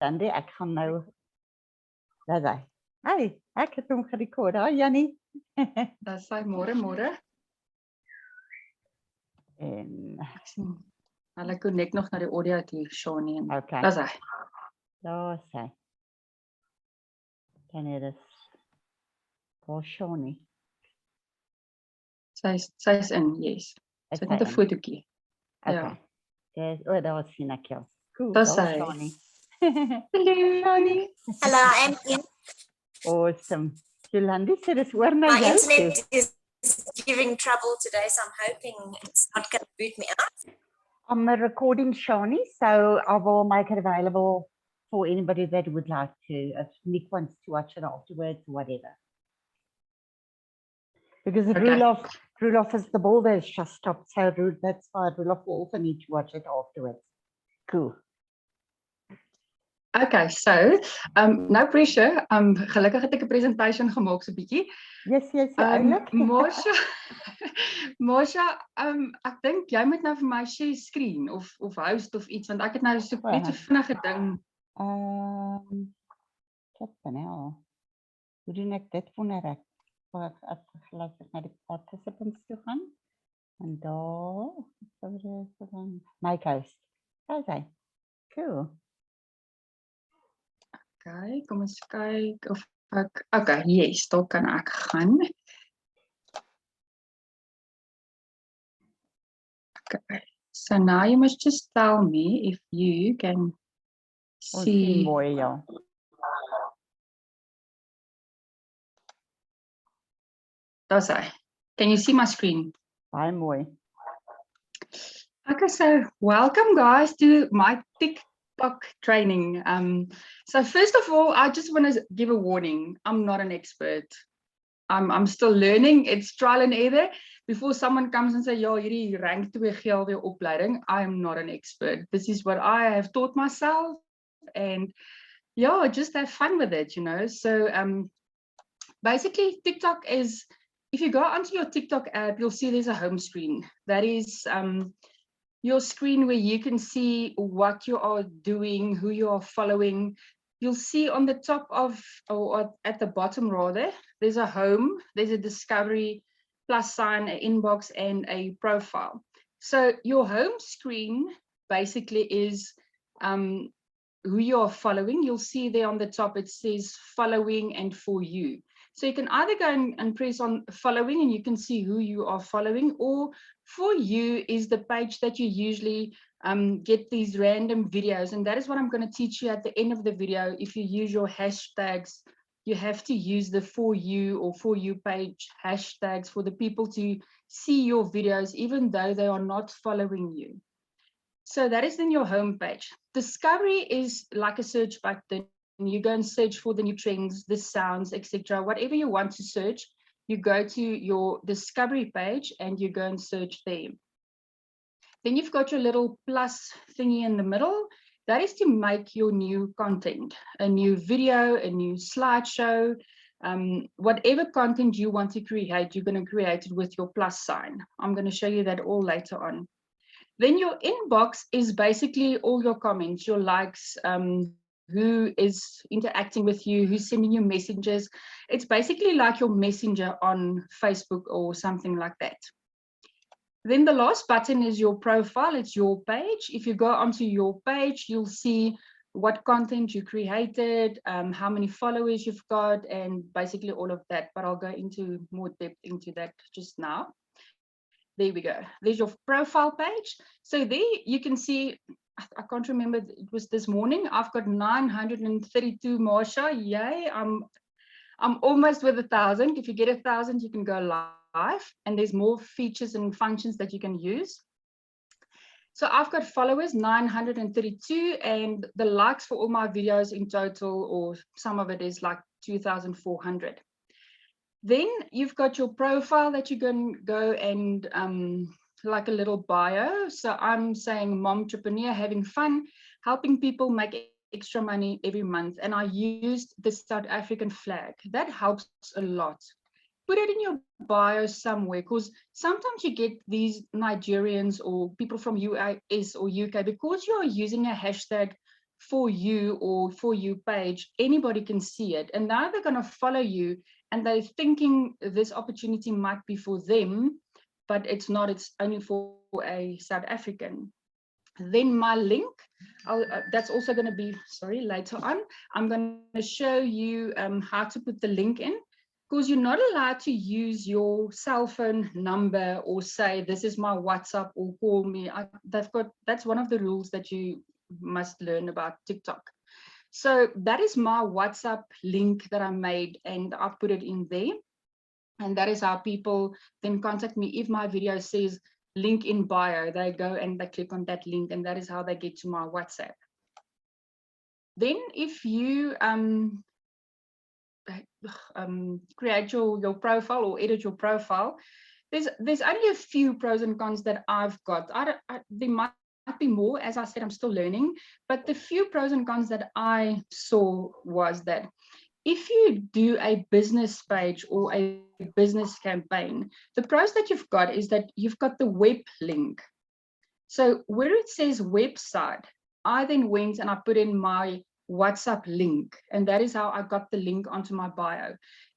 Yolandie, ek gaan nou dat hy. Hey, ek het hom gerekord. Hi Jannie. Dat is môre. En Ek sien. Hulle connect nog na die audio toe, Shani. okay. Dis hy. Daar is hy. Kan jy dit? Waar Shani? Sy's in, yes. Is Sy het net hy 'n in? fotootjie. Okay. Dis daar sien ek jou. Cool. Dis Daar hy. Shani. Hallo. Shani. Hello, I'm in. Awesome. Yolandie sê dis oor na My jou internet toe. is giving trouble today, so I'm hoping it's not going to boot me out. I'm recording Shani, so I will make it available for anybody that would like to, if Nick wants to watch it afterwards, whatever. Because Okay. Rudolph is the ball that's just stopped, so that's why Rudolph will also need to watch it afterwards. Cool. Okay, so no pressure. Gelukkig het ek 'n presentation gemaak so bietjie. Yes, oulik. Marsha, ek dink jy moet nou vir my share screen of host of iets want ek het nou so net so vinnige ding. Wat dan nou? Hoe doen ek dit wonder ek? Wat afgelaat na die participants toe gaan? En daar, my host. Okay, cool. Okay, kom ons kyk of ek okay, yes, daar kan ek gaan. Okay. So now you must just tell me if you can see. Mooi, ja. Daar's hy. Can you see my screen? Baie mooi. Okay, so welcome guys to my TikTok training. So first of all, I just want to give a warning. I'm not an expert. I'm still learning. It's trial and error. Before someone comes and say, "Ja, hierdie rank 2 GLD opleiding," I am not an expert. This is what I have taught myself, and yeah, just have fun with it, you know. So basically, TikTok is. If you go onto your TikTok app, you'll see there's a home screen. That is your screen where you can see what you are doing, who you are following. You'll see on the top of, or at the bottom rather, there's a home, there's a discovery, plus sign, an inbox, and a profile. So your home screen basically is who you are following. You'll see there on the top, it says following and for you. So you can either go and press on following and you can see who you are following, or for you is the page that you usually get these random videos. And that is what I'm going to teach you at the end of the video. If you use your hashtags, you have to use the for you or for you page hashtags for the people to see your videos, even though they are not following you. So that is in your home page. Discovery is like a search button. You go and search for the new trends, the sounds, etc. Whatever you want to search, you go to your discovery page and you go and search there. Then you've got your little plus thingy in the middle. That is to make your new content, a new video, a new slideshow, whatever content you want to create, you're going to create it with your plus sign. I'm going to show you that all later on. Then your inbox is basically all your comments, your likes, who is interacting with you, who's sending you messages. It's basically like your messenger on Facebook or something like that. Then the last button is your profile. It's your page. If you go onto your page, you'll see what content you created, how many followers you've got, and basically all of that. But I'll go into more depth into that just now. There we go. There's your profile page. So there you can see, I can't remember, it was this morning. I've got 932 Marsha. Yay, I'm almost with 1,000. If you get 1,000, you can go live, and there's more features and functions that you can use. So I've got followers 932, and the likes for all my videos in total, or some of it is like 2,400. Then you've got your profile that you can go and like a little bio. So I'm saying mom entrepreneur, having fun, helping people make extra money every month. And I used the South African flag. That helps a lot. Put it in your bio somewhere, because sometimes you get these Nigerians or people from US or UK, because you're using a hashtag For You or For You page, anybody can see it. And now they're going to follow you and they're thinking this opportunity might be for them, but it's not, it's only for a South African. Then my link, that's also going to be, sorry, later on, I'm going to show you how to put the link in, because you're not allowed to use your cell phone number or say, this is my WhatsApp or call me. That's one of the rules that you must learn about TikTok. So that is my WhatsApp link that I made, and I put it in there. And that is how people then contact me. If my video says link in bio, they go and they click on that link, and that is how they get to my WhatsApp. Then if you create your profile or edit your profile, there's only a few pros and cons that I've got. There might be more, as I said, I'm still learning, but the few pros and cons that I saw was that if you do a business page or a business campaign, the pros that you've got is that you've got the web link. So where it says website, I then went and I put in my WhatsApp link, and that is how I got the link onto my bio.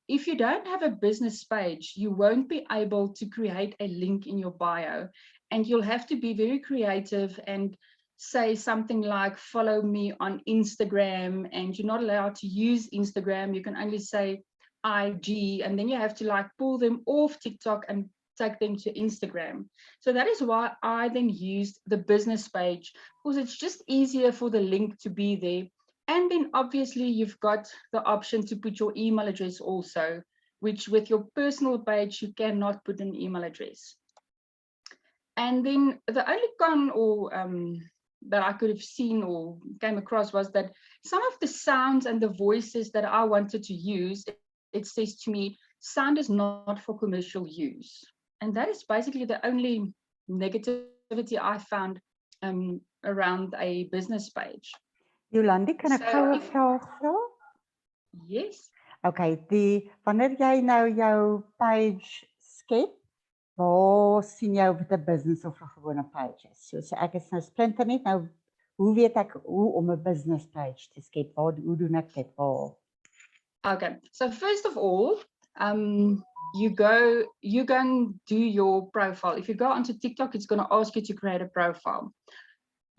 If you don't have a business page, you won't be able to create a link in your bio, and you'll have to be very creative and say something like, follow me on Instagram, and you're not allowed to use Instagram. You can only say IG, and then you have to like pull them off TikTok and take them to Instagram. So that is why I then used the business page, because it's just easier for the link to be there. And then obviously you've got the option to put your email address also, which with your personal page, you cannot put an email address. And then the only con or that I could have seen or came across was that some of the sounds and the voices that I wanted to use, it says to me, sound is not for commercial use. And that is basically the only negativity I found around a business page. Yolandie, kan ek gou 'n vraag vra? Yes. Okay, wanneer jy nou jou page skep, waar sien jy of dit 'n business of 'n gewone page is? So ek is nou splinternuut, nou hoe weet ek hoe om 'n business page te skep? Hoe doen ek dit? Waar? Okay, so first of all, you go and do your profile. If you go onto TikTok, it's going to ask you to create a profile.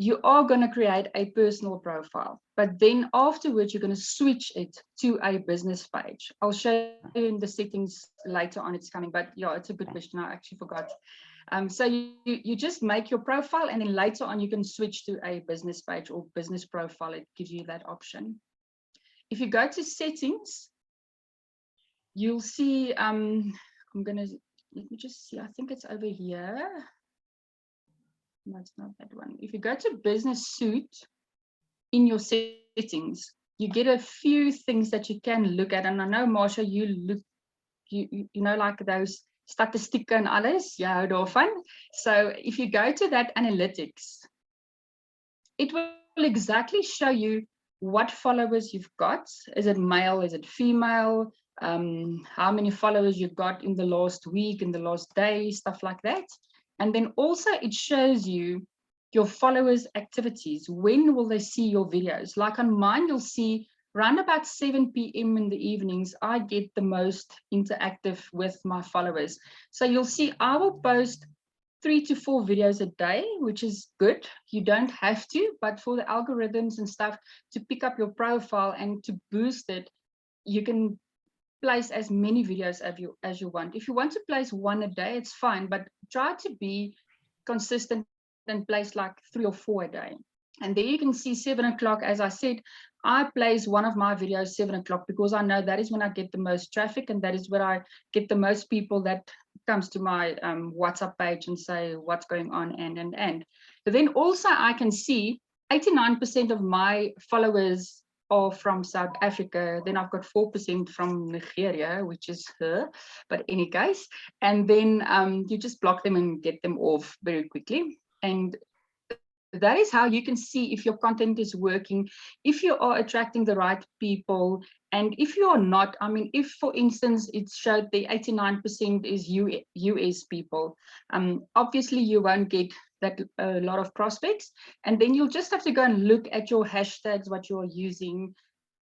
You are going to create a personal profile, but then afterwards, you're going to switch it to a business page. I'll show you in the settings later on, it's coming, but yeah, it's a good question. I actually forgot. So you just make your profile, and then later on, you can switch to a business page or business profile. It gives you that option. If you go to settings, you'll see, let me just see, I think it's over here. No, it's not that one. If you go to business suite in your settings, you get a few things that you can look at. And I know, Marsha, you know, like those statistieken and alles, jy hou daarvan. So if you go to that analytics, it will exactly show you what followers you've got. Is it male? Is it female? How many followers you've got in the last week, in the last day, stuff like that. And then also it shows you your followers' activities. When will they see your videos? Like on mine, you'll see around about 7 p.m. in the evenings, I get the most interactive with my followers. So you'll see I will post 3 to 4 videos a day, which is good. You don't have to, but for the algorithms and stuff to pick up your profile and to boost it, you can place as many videos as you want. If you want to place 1 a day, it's fine, but try to be consistent and place like 3 or 4 a day. And there you can see 7 o'clock. As I said, I place one of my videos 7 o'clock because I know that is when I get the most traffic, and that is where I get the most people that comes to my WhatsApp page and say what's going on and. But then also I can see 89% of my followers are from South Africa. Then I've got 4% from Nigeria, which is her, but any case. And then you just block them and get them off very quickly. And that is how you can see if your content is working, if you are attracting the right people, and if you are not. I mean, if, for instance, it showed the 89% is US people, obviously you won't get that a lot of prospects. And then you'll just have to go and look at your hashtags, what you're using,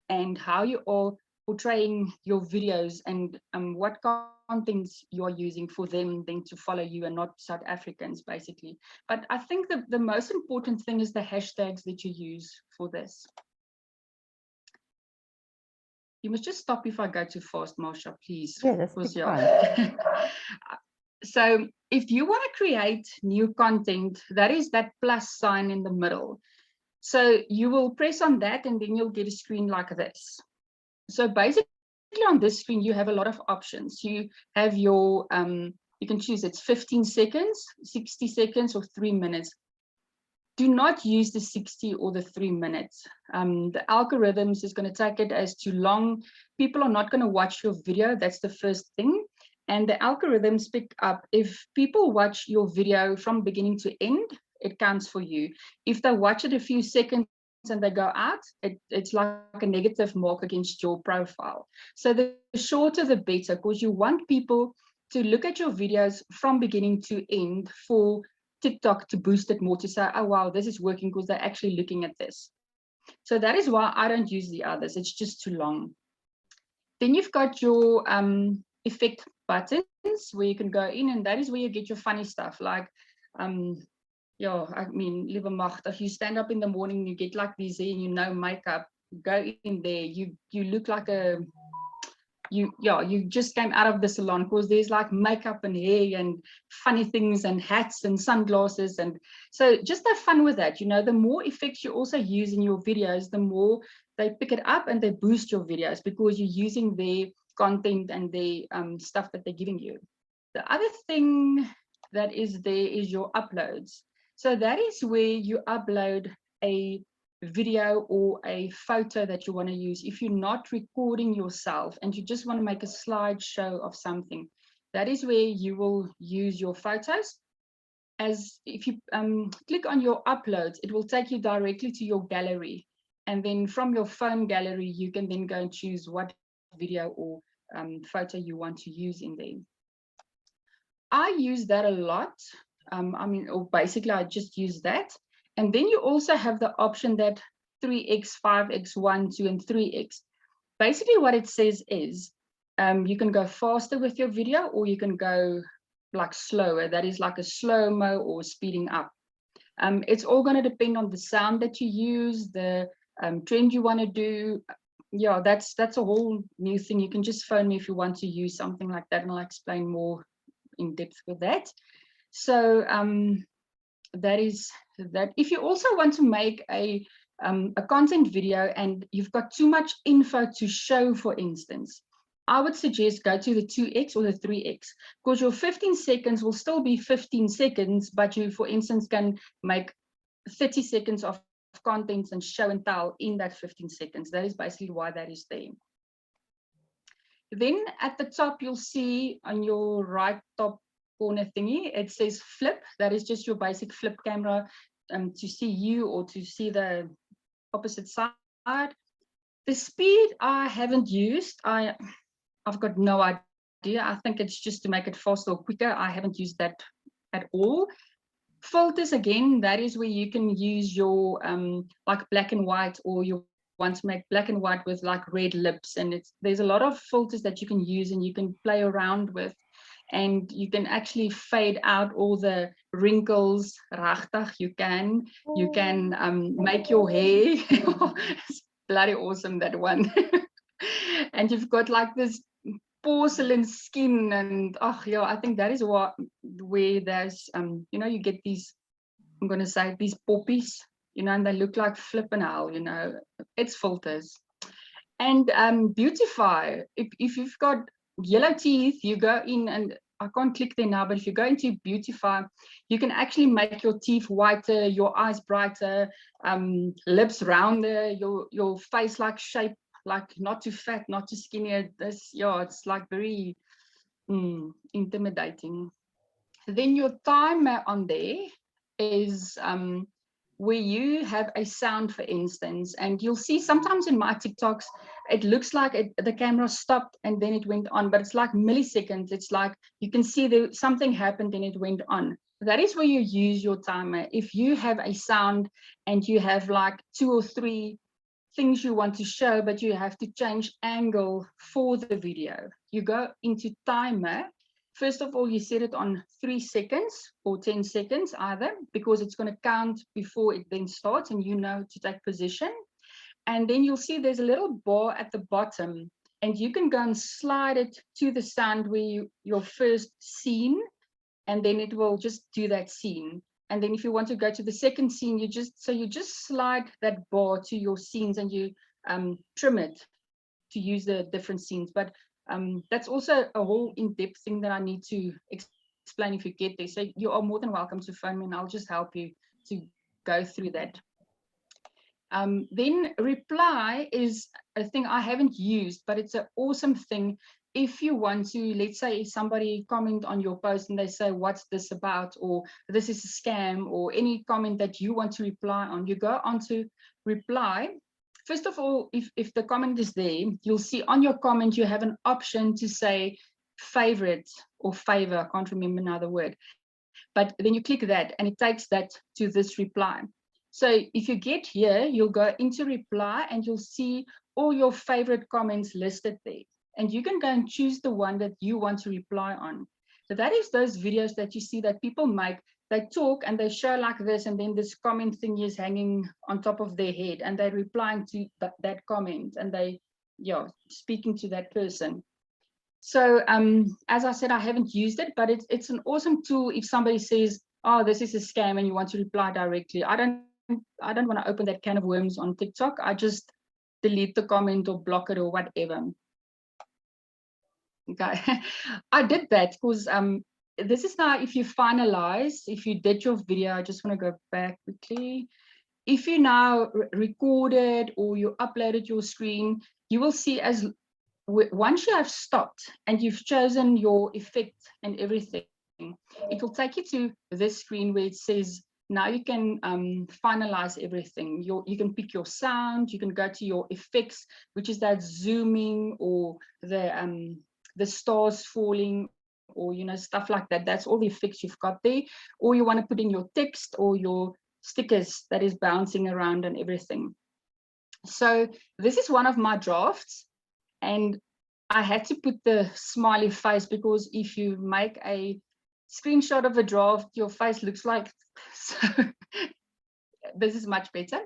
and how you are portraying your videos, and what contents you're using for them then to follow you, and not South Africans, basically. But I think the most important thing is the hashtags that you use for this. You must just stop if I go too fast, Marsha, please. Yeah, that's Because, fine. So if you want to create new content, that is that plus sign in the middle. So you will press on that, and then you'll get a screen like this. So basically on this screen, you have a lot of options. You have your, you can choose it's 15 seconds, 60 seconds, or 3 minutes. Do not use the 60 or the 3 minutes. The algorithms is going to take it as too long. People are not going to watch your video. That's the first thing. And the algorithms pick up, if people watch your video from beginning to end, it counts for you. If they watch it a few seconds and they go out, it's like a negative mark against your profile. So the shorter the better, because you want people to look at your videos from beginning to end for TikTok to boost it more, to say, oh wow, this is working, because they're actually looking at this. So that is why I don't use the others. It's just too long. Then you've got your effect buttons where you can go in, and that is where you get your funny stuff, like yeah, I mean, liewe magtig, you stand up in the morning, you get like these, and you know, makeup, go in there, you look like a, you just came out of the salon, because there's like makeup and hair and funny things and hats and sunglasses. And so just have fun with that. You know, the more effects you also use in your videos, the more they pick it up and they boost your videos, because you're using their content and their stuff that they're giving you. The other thing that is there is your uploads. So that is where you upload a video or a photo that you want to use. If you're not recording yourself and you just want to make a slideshow of something, that is where you will use your photos. As if you click on your uploads, it will take you directly to your gallery. And then from your phone gallery, you can then go and choose what video or photo you want to use in there. I use that a lot. I mean, or basically I just use that. And then you also have the option that 3x, 5x, 1, 2, and 3x. Basically what it says is you can go faster with your video, or you can go like slower. That is like a slow-mo or speeding up. It's all going to depend on the sound that you use, the trend you want to do. Yeah, that's a whole new thing. You can just phone me if you want to use something like that, and I'll explain more in depth with that. So that is that. If you also want to make a content video and you've got too much info to show, for instance, I would suggest go to the 2x or the 3x, because your 15 seconds will still be 15 seconds, but you, for instance, can make 30 seconds of content and show and tell in that 15 seconds. That is basically why that is there. Then at the top, you'll see on your right top corner thingy, it says flip. That is just your basic flip camera to see you or to see the opposite side. The speed I haven't used. I've got no idea. I think it's just to make it faster or quicker. I haven't used that at all. Filters, again, that is where you can use your like black and white, or you want to make black and white with like red lips, and there's a lot of filters that you can use and you can play around with, and you can actually fade out all the wrinkles. Ragtig, you can make your hair. It's bloody awesome, that one. And you've got like this porcelain skin, and oh yeah, I think that is where there's you know, you get these, I'm gonna say, these poppies, you know, and they look like flipping hell, you know. It's filters. And beautify, if you've got yellow teeth, you go in, and I can't click there now, but if you go into beautify, you can actually make your teeth whiter, your eyes brighter, lips rounder, your face like shape, like not too fat, not too skinny. This, yeah, it's like very intimidating. Then your timer on there is where you have a sound, for instance, and you'll see sometimes in my TikToks, it looks like the camera stopped and then it went on, but it's like milliseconds. It's like you can see something happened and it went on. That is where you use your timer. If you have a sound and you have like 2 or 3 things you want to show, but you have to change angle for the video, you go into timer. First of all, you set it on 3 seconds or 10 seconds either, because it's going to count before it then starts and you know to take position. And then you'll see there's a little bar at the bottom, and you can go and slide it to the sound where your first scene, and then it will just do that scene. And then if you want to go to the second scene, you just slide that bar to your scenes and you trim it to use the different scenes. But that's also a whole in-depth thing that I need to explain if you get there. So you are more than welcome to phone me and I'll just help you to go through that. Then reply is a thing I haven't used, but it's an awesome thing. If you want to, let's say somebody comment on your post and they say, what's this about? Or this is a scam, or any comment that you want to reply on, you go on to reply. First of all, if the comment is there, you'll see on your comment, you have an option to say favorite or favor. I can't remember another word, but then you click that and it takes that to this reply. So if you get here, you'll go into reply and you'll see all your favorite comments listed there. And you can go and choose the one that you want to reply on. So that is those videos that you see that people make. They talk and they show like this, and then this comment thing is hanging on top of their head, and they're replying to that comment, and they, yeah, speaking to that person. So as I said, I haven't used it, but it's an awesome tool if somebody says, oh, this is a scam, and you want to reply directly. I don't want to open that can of worms on TikTok. I just delete the comment or block it or whatever. Okay, I did that because this is now if you finalize, if you did your video, I just want to go back quickly. If you now recorded or you uploaded your screen, you will see as once you have stopped and you've chosen your effect and everything, it will take you to this screen where it says, now you can finalize everything. You can pick your sound, you can go to your effects, which is that zooming or the stars falling, or stuff like that. That's all the effects you've got there. Or you want to put in your text or your stickers that is bouncing around and everything. So this is one of my drafts, and I had to put the smiley face because if you make a screenshot of a draft, your face looks like so. This is much better.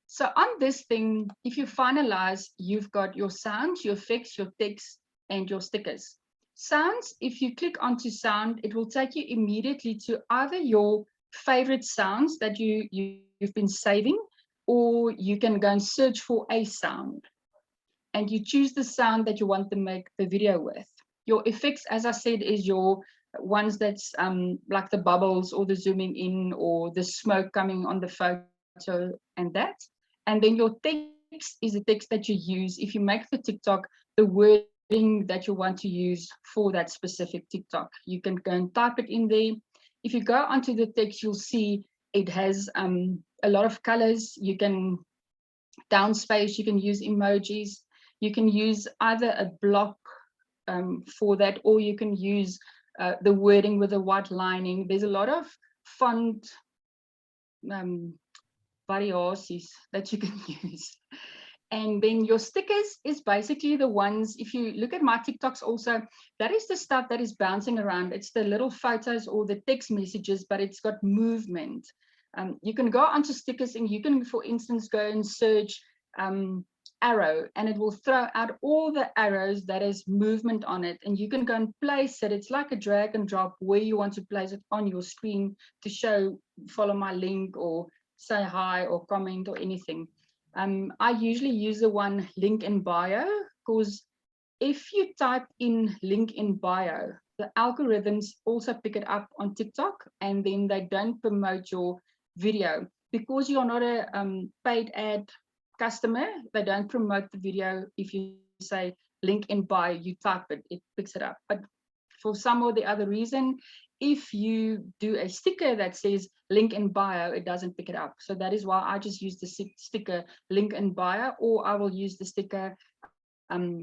So on this thing, if you finalize, you've got your sounds, your effects, your text, and your stickers. Sounds, if you click onto sound, it will take you immediately to either your favorite sounds that you've been saving, or you can go and search for a sound. And you choose the sound that you want to make the video with. Your effects, as I said, is your ones that's like the bubbles or the zooming in or the smoke coming on the photo and that. And then your text is the text that you use. If you make the TikTok, the wording that you want to use for that specific TikTok, you can go and type it in there. If you go onto the text, you'll see it has a lot of colors. You can downspace, you can use emojis. You can use either a block for that, or you can use the wording with a white lining. There's a lot of font variations that you can use. And then your stickers is basically the ones, if you look at my TikToks also, that is the stuff that is bouncing around. It's the little photos or the text messages, but it's got movement. You can go onto stickers and you can, for instance, go and search arrow, and it will throw out all the arrows that has movement on it, and you can go and place it. It's like a drag and drop where you want to place it on your screen to show, follow my link, or say hi, or comment, or anything. I usually use the one link in bio, because if you type in link in bio, the algorithms also pick it up on TikTok, and then they don't promote your video because you're not a paid ad customer. They don't promote the video. If you say link in bio, you type it, it picks it up. But for some or the other reason, if you do a sticker that says link in bio, it doesn't pick it up. So that is why I just use the sticker link in bio, or I will use the sticker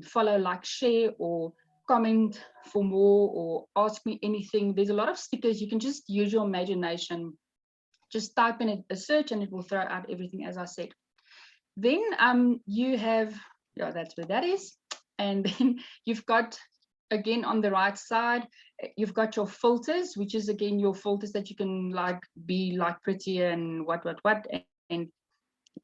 follow, like, share, or comment for more, or ask me anything. There's a lot of stickers. You can just use your imagination. Just type in a search and it will throw out everything, as I said. Then you have, yeah, that's where that is. And then you've got, again, on the right side, you've got your filters, which is, again, your filters that you can like be like prettier and what, and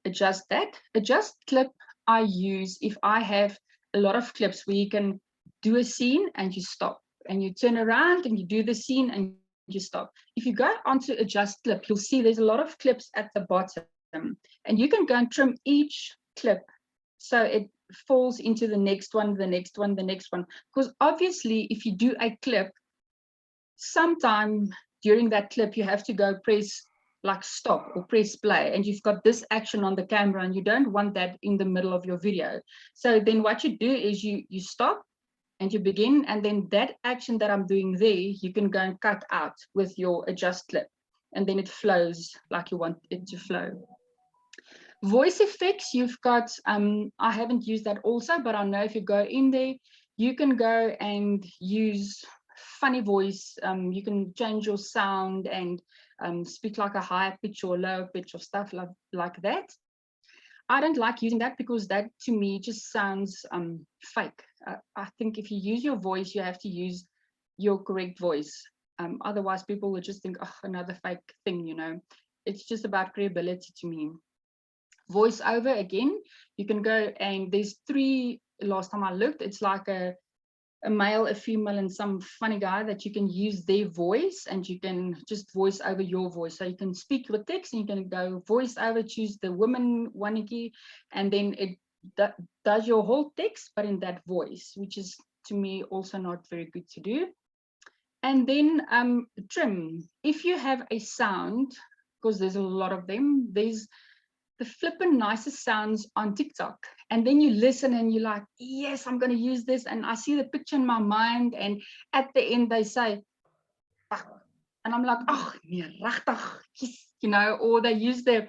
adjust that. Adjust clip I use if I have a lot of clips where you can do a scene and you stop, and you turn around and you do the scene and you stop. If you go onto adjust clip, you'll see there's a lot of clips at the bottom, and you can go and trim each clip so it falls into the next one, the next one, the next one. Because obviously, if you do a clip, sometime during that clip, you have to go press like stop or press play, and you've got this action on the camera, and you don't want that in the middle of your video. So then what you do is you stop and you begin, and then that action that I'm doing there, you can go and cut out with your adjust clip, and then it flows like you want it to flow. Voice effects, you've got, I haven't used that also, but I know if you go in there, you can go and use funny voice. You can change your sound and speak like a higher pitch or lower pitch or stuff like that. I don't like using that because that to me just sounds fake. I think if you use your voice, you have to use your correct voice. Otherwise, people will just think, oh, another fake thing, you know. It's just about credibility to me. Voiceover, again, you can go and there's 3, last time I looked, it's like a male, a female, and some funny guy that you can use their voice, and you can just voice over your voice. So you can speak with text and you can go voice over, choose the woman Waniki, and then it does your whole text, but in that voice, which is to me also not very good to do. And then trim. If you have a sound, because there's a lot of them, there's the flippin' nicest sounds on TikTok. And then you listen and you're like, yes, I'm going to use this. And I see the picture in my mind. And at the end, they say, ach. And I'm like, oh, nee, rachtig, yes, you know, or they use the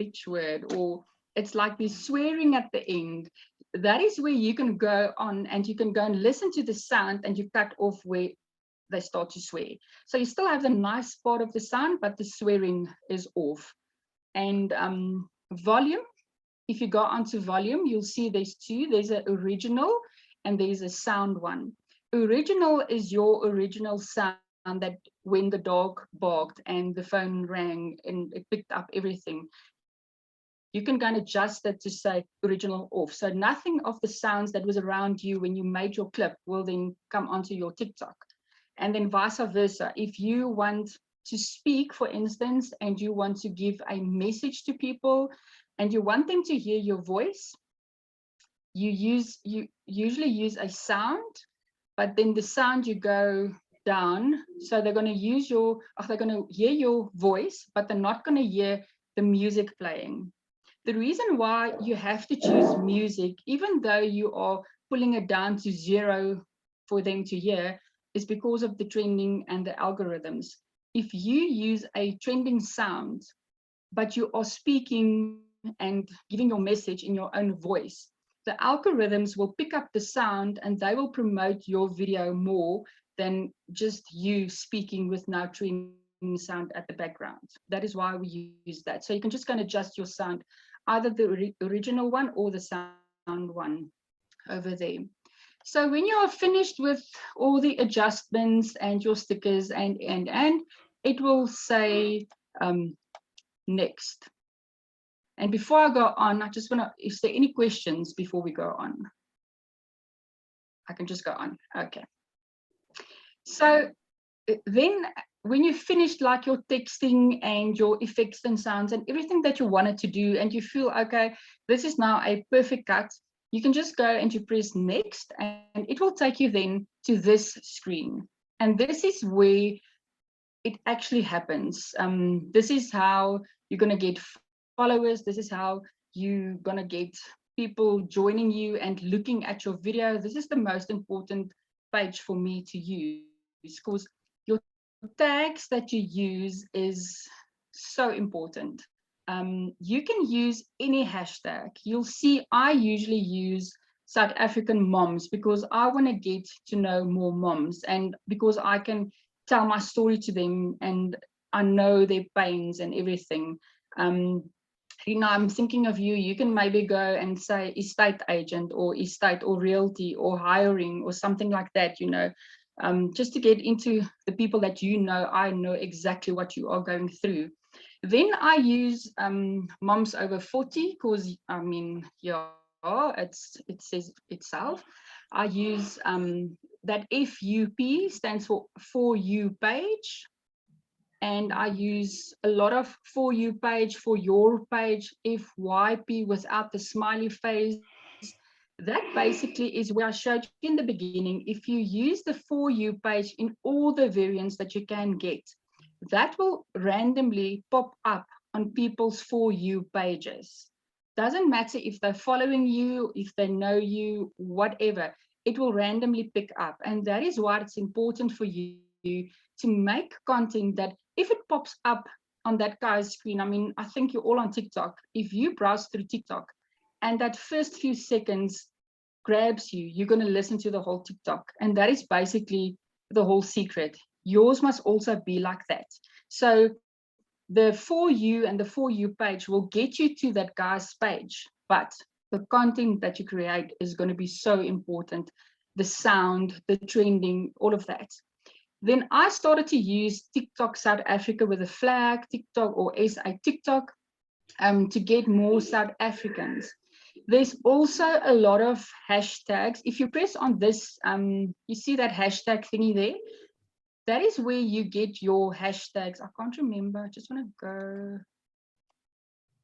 bitch word, or it's like they're swearing at the end. That is where you can go on and you can go and listen to the sound and you cut off where they start to swear. So you still have the nice part of the sound, but the swearing is off. And volume, if you go onto volume, you'll see there's 2. There's an original and there's a sound one. Original is your original sound that when the dog barked and the phone rang and it picked up everything. You can go and adjust it to say original off. So nothing of the sounds that was around you when you made your clip will then come onto your TikTok. And then vice versa. If you want to speak, for instance, and you want to give a message to people and you want them to hear your voice, you usually use a sound, but then the sound you go down, so they're going to use they're going to hear your voice, but they're not going to hear the music playing. The reason why you have to choose music, even though you are pulling it down to 0 for them to hear, is because of the trending and the algorithms. If you use a trending sound, but you are speaking and giving your message in your own voice, the algorithms will pick up the sound and they will promote your video more than just you speaking with no trending sound at the background. That is why we use that. So you can just go and adjust your sound, either the original one or the sound one over there. So when you are finished with all the adjustments and your stickers and it will say next. And before I go on, I just want to, is there any questions before we go on? I can just go on. Okay. So then when you finished like your texting and your effects and sounds and everything that you wanted to do, and you feel, okay, this is now a perfect cut, you can just go and you press next, and it will take you then to this screen. And this is where it actually happens. This is how you're going to get followers. This is how you're going to get people joining you and looking at your video. This is the most important page for me to use, because your tags that you use is so important. You can use any hashtag. You'll see I usually use South African moms because I want to get to know more moms, and because I can tell my story to them and I know their pains and everything. Rina, I'm thinking of you. You can maybe go and say estate agent or estate or realty or hiring or something like that, just to get into the people that I know exactly what you are going through. Then I use moms over 40 because, it says itself. I use that FUP stands for you page. And I use a lot of for you page, for your page, FYP without the smiley face. That basically is where I showed you in the beginning. If you use the for you page in all the variants that you can get, that will randomly pop up on people's for you pages. Doesn't matter if they're following you, if they know you, whatever, it will randomly pick up. And that is why it's important for you to make content that if it pops up on that guy's screen, I think you're all on TikTok. If you browse through TikTok and that first few seconds grabs you, you're going to listen to the whole TikTok. And that is basically the whole secret. Yours must also be like that. So the for you and the for you page will get you to that guy's page, but the content that you create is going to be so important. The sound, the trending, all of that. Then I started to use TikTok South Africa with a flag, TikTok or SA TikTok, to get more South Africans. There's also a lot of hashtags. If you press on this, you see that hashtag thingy there? That is where you get your hashtags. I can't remember. I just want to go.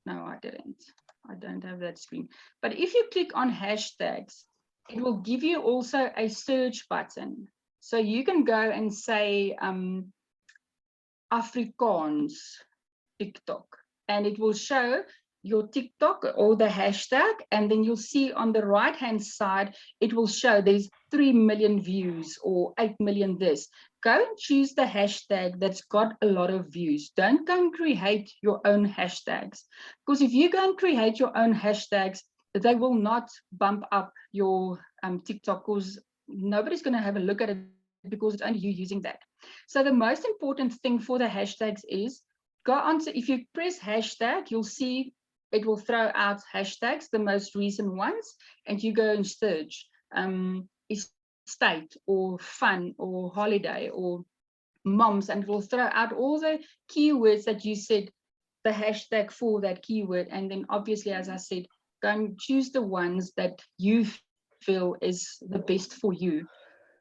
No, I didn't. I don't have that screen. But if you click on hashtags, it will give you also a search button. So you can go and say Afrikaans TikTok, and it will show your TikTok or the hashtag, and then you'll see on the right hand side, it will show there's 3 million views or 8 million this. Go and choose the hashtag that's got a lot of views. Don't go and create your own hashtags, because if you go and create your own hashtags, they will not bump up your TikTok, because nobody's going to have a look at it because it's only you using that. So the most important thing for the hashtags is go on to, if you press hashtag, you'll see it will throw out hashtags, the most recent ones, and you go and search estate or fun or holiday or moms, and it will throw out all the keywords that you said the hashtag for that keyword. And then obviously, as I said, go and choose the ones that you feel is the best for you.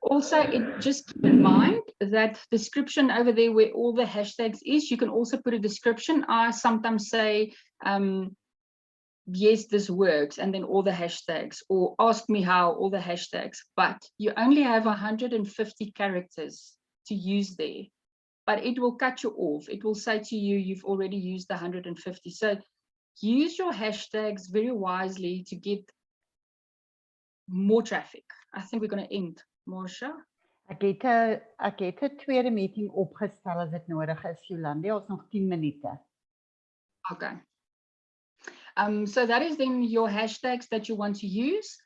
Also, just keep in mind that description over there where all the hashtags is, you can also put a description. I sometimes say, yes, this works, and then all the hashtags, or ask me how, all the hashtags. But you only have 150 characters to use there, but it will cut you off. It will say to you, you've already used the 150. So use your hashtags very wisely to get more traffic. I think we're going to end. Marsha? Ek het 'n tweede meeting opgestel as dit nodig is, Yolandie. Ons nog 10 minute. Okay. So that is then your hashtags that you want to use.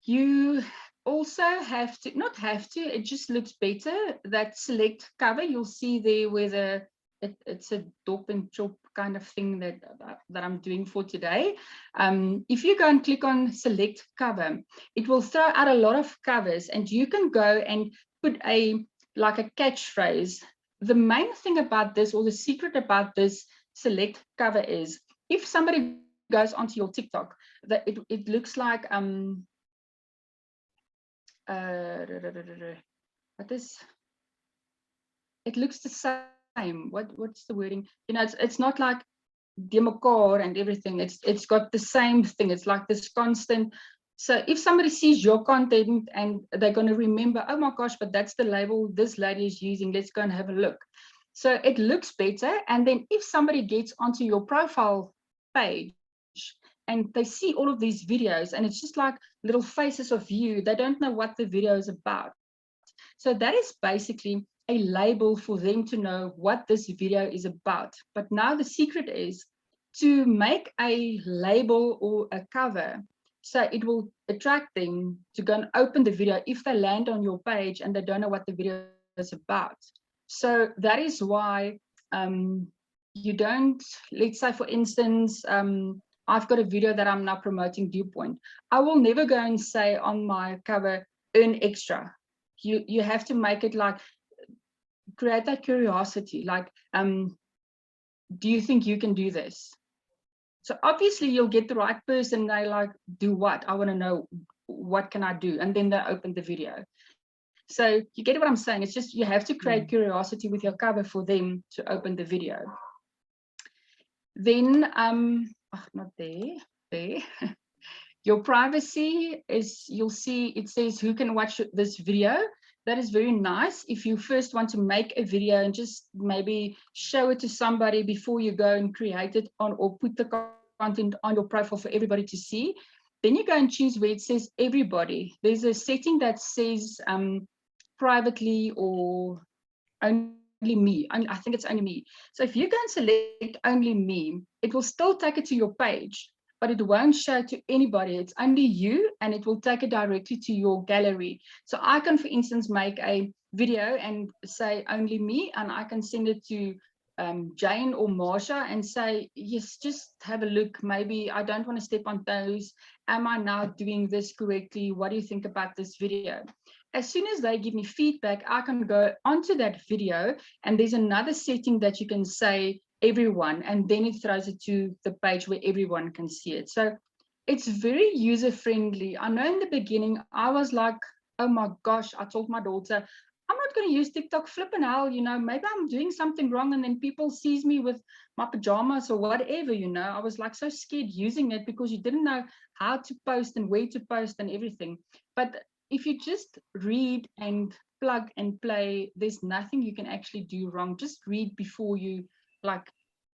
You also have to, not have to, it just looks better, that select cover. You'll see there where it's a dop and chop kind of thing that I'm doing for today. If you go and click on select cover, it will throw out a lot of covers, and you can go and put like a catchphrase. The main thing about this, or the secret about this select cover, is if somebody goes onto your TikTok, that it looks like it looks the same. What's the wording? It's not like democor and everything. It's got the same thing. It's like this constant. So if somebody sees your content and they're going to remember, oh my gosh, but that's the label this lady is using, let's go and have a look. So it looks better. And then if somebody gets onto your profile page and they see all of these videos, and it's just like little faces of you, they don't know what the video is about. So that is basically a label for them to know what this video is about. But now the secret is to make a label or a cover so it will attract them to go and open the video if they land on your page and they don't know what the video is about. So that is why you don't, let's say for instance, I've got a video that I'm now promoting DuPont. I will never go and say on my cover, earn extra. You have to make it like, create that curiosity, like, do you think you can do this? So obviously you'll get the right person, they like, do what? I want to know, what can I do? And then they open the video. So you get what I'm saying? It's just, you have to create curiosity with your cover for them to open the video. Then, not there. Your privacy is, you'll see it says who can watch this video. That is very nice. If you first want to make a video and just maybe show it to somebody before you go and create it on, or put the content on your profile for everybody to see, then you go and choose where it says everybody. There's a setting that says privately or only me. I think it's only me. So if you go and select only me, it will still take it to your page, but it won't show to anybody. It's only you, and it will take it directly to your gallery. So I can, for instance, make a video and say only me, and I can send it to Jane or Marsha and say, yes, just have a look. Maybe I don't want to step on toes. Am I now doing this correctly? What do you think about this video? As soon as they give me feedback, I can go onto that video, and there's another setting that you can say everyone, and then it throws it to the page where everyone can see it. So it's very user friendly. I know in the beginning I was like, oh my gosh, I told my daughter, I'm not going to use TikTok, flipping hell, you know, maybe I'm doing something wrong, and then people sees me with my pajamas or whatever, you know. I was like so scared using it because you didn't know how to post and where to post and everything. But if you just read and plug and play, there's nothing you can actually do wrong. Just read before you like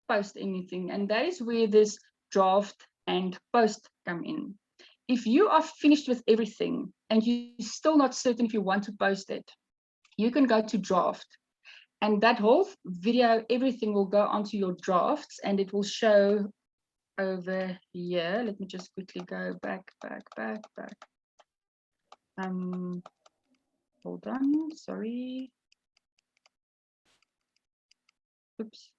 post anything, and that is where this draft and post come in. If you are finished with everything and you're still not certain if you want to post it, you can go to draft, and that whole video, everything will go onto your drafts, and it will show over here. Let me just quickly go back. Hold on, sorry. Oops.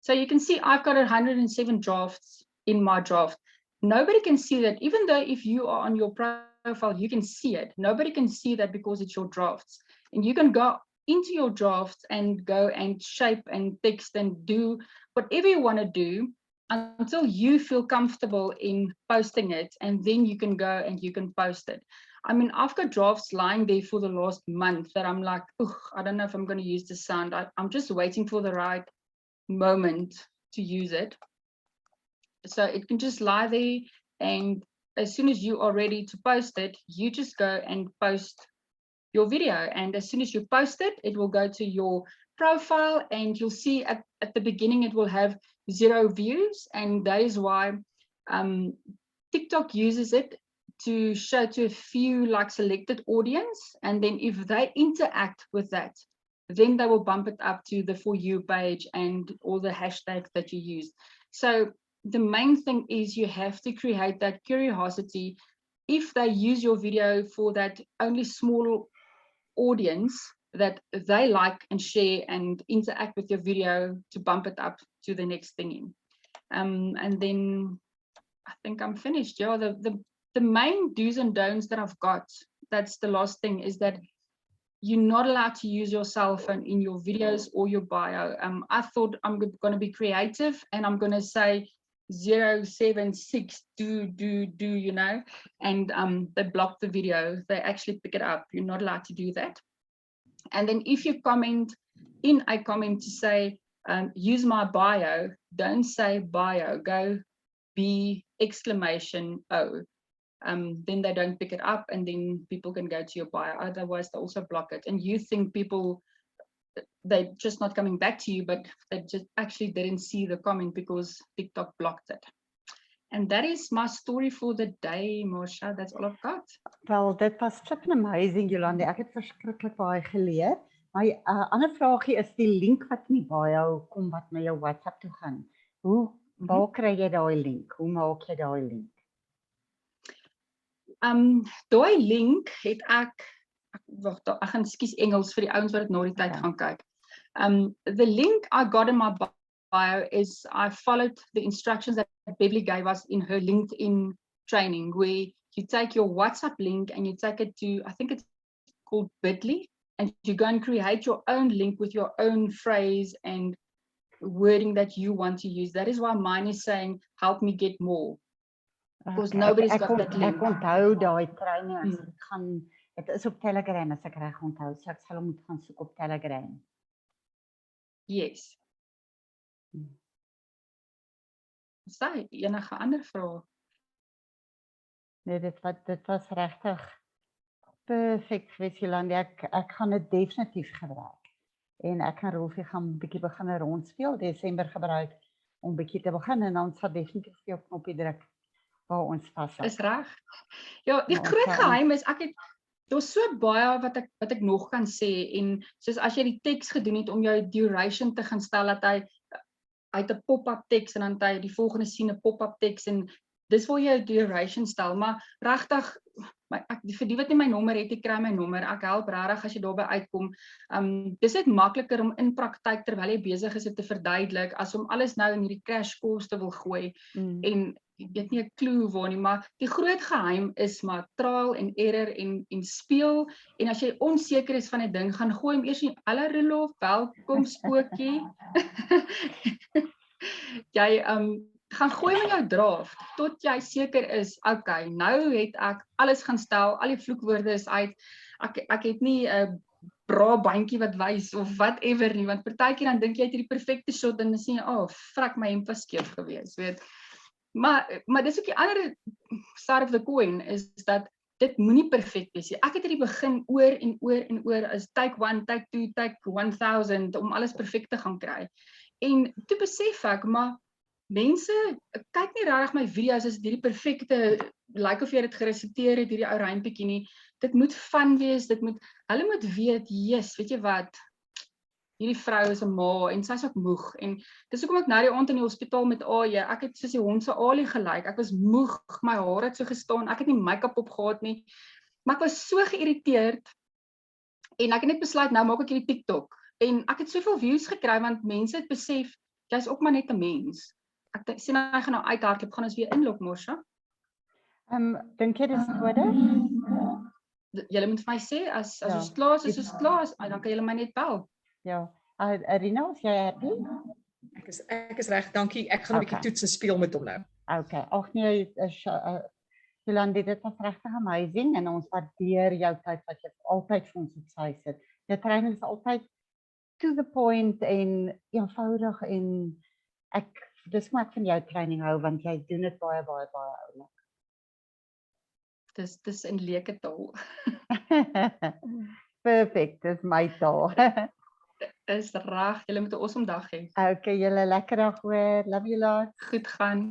So you can see I've got 107 drafts in my draft. Nobody can see that, even though if you are on your profile, you can see it. Nobody can see that because it's your drafts. And you can go into your drafts and go and shape and text and do whatever you want to do until you feel comfortable in posting it. And then you can go and you can post it. I mean, I've got drafts lying there for the last month that I'm like, I don't know if I'm going to use the sound. I'm just waiting for the right moment to use it. So it can just lie there, and as soon as you are ready to post it, you just go and post your video. And as soon as you post it, it will go to your profile, and you'll see at the beginning it will have 0 views, and that is why TikTok uses it to show to a few like selected audience, and then if they interact with that, then they will bump it up to the For You page and all the hashtags that you use. So the main thing is you have to create that curiosity. If they use your video for that only small audience that they like and share and interact with your video, to bump it up to the next thing in. And then I think I'm finished. Yeah, the main do's and don'ts that I've got, that's the last thing, is that you're not allowed to use your cell phone in your videos or your bio. I thought I'm going to be creative and I'm going to say 076 do, you know, and they block the video. They actually pick it up. You're not allowed to do that. And then if you comment in a comment to say, use my bio, don't say bio, go B exclamation O. Then they don't pick it up, and then people can go to your bio. Otherwise, they also block it. And you think people, they're just not coming back to you, but they just actually didn't see the comment because TikTok blocked it. And that is my story for the day, Marsha. That's all I've got. Wel, dit was flippin' amazing, Yolandie. Ek het verskriklik baie geleer. My ander vraagie is die link wat in die bio kom wat na jou WhatsApp toe gaan. Waar kry jy daai link? Hoe maak jy daai link? Daai link het ek gaan skus Engels vir die ouens wat dit na die tyd Okay. gaan kyk. The link I got in my bio is I followed the instructions that Beverly gave us in her LinkedIn training, where you take your WhatsApp link and you take it to, I think it's called Bitly, and you go and create your own link with your own phrase and wording that you want to use. That is why mine is saying, help me get more. Because nobody's got that link. Ek onthou daai training as ek gaan, dit is op Telegram as ek reg onthou, so ek sal hom moet gaan soek op Telegram. Yes. Is daar enige ander vrae? Nee, dit was regtig perfek geweest, Yolandie. Ek gaan dit definitief gebruik. En ek gaan Rolfie gaan 'n bietjie begin rondspeel, Desember gebruik om bietjie te begin en dan sal definitief jou knoppie druk waar ons vas Is reg. Ja, die Maar groot ons- geheim is daar's so baie wat ek nog kan sê, en soos as jy die teks gedoen het om jou duration te gaan stel, dat hy uit 'n pop-up teks en dan hy die volgende sien 'n pop-up teks en dis waar jy duration stel, maar regtig vir die wat nie my nommer het, ek kry my nommer. Ek help regtig as jy daarby uitkom. Dis net makliker om in praktyk terwyl jy besig is dit te verduidelik as om alles nou in hierdie crash course te wil gooi en ek weet nie 'n klou waar nie, maar die groot geheim is maar trial and error en speel, en as jy onseker is van 'n ding, gaan gooi hom eers in, hallo Rolof, welkom spookie. Jy gaan gooi hom in jou draft tot jy seker is, okay, nou het ek alles gaan stel, al die vloekwoorde is uit. Ek het nie 'n bra bandjie wat wys of whatever nie, want partykeer dan dink jy het hierdie perfekte shot en dan sien jy, frak, my hemp was skeef gewees, weet. Maar dis ook die ander side of the coin is dat dit moenie perfek wees nie. Ek het in die begin oor en oor as take 1, take 2, take 1000 om alles perfek te gaan kry. En toe besef ek, maar mense kyk nie regtig my video's as hierdie perfekte, lyk of jy dit geresiteer het, hierdie ou rympietjie nie. Dit moet fun wees, hulle moet weet, yes, weet jy wat, hierdie vrou is 'n ma en sy's ook moeg, en dis hoekom ek nou die aand in die hospitaal met ek het soos die hond se alie gelyk, ek was moeg, my hare het so gestaan, ek het nie make-up op gehad nie, maar ek was so geïrriteerd, en ek het net besluit, nou maak ek hierdie TikTok, en ek het soveel views gekry, want mense het besef, jy's ook maar net 'n mens. Ek sien hy gaan nou uithardloop, gaan ons weer inlok, Marsha. Dink jy dis nodig? Julle moet vir my sê, as Ja. ons klaar is, dan kan julle my net bel. Ja. Rina, is jy happy? Ek is reg, dankie. Ek gaan 'n bietjie Okay. toets en speel met hom nou. Okay. Ag nee, Yolandie, dit was regtig amazing en ons waardeer jou tyd wat jy altyd vir ons op sy sit. Jou training is altyd to the point en eenvoudig en dis hoe ek van jou training hou want jy doen dit baie oulik. Dis in leuke taal. Perfek, dis my taal. Is reg, julle moet 'n awesome dag hê. Okay, julle lekker dag hoor. Love you lot. Goed gaan.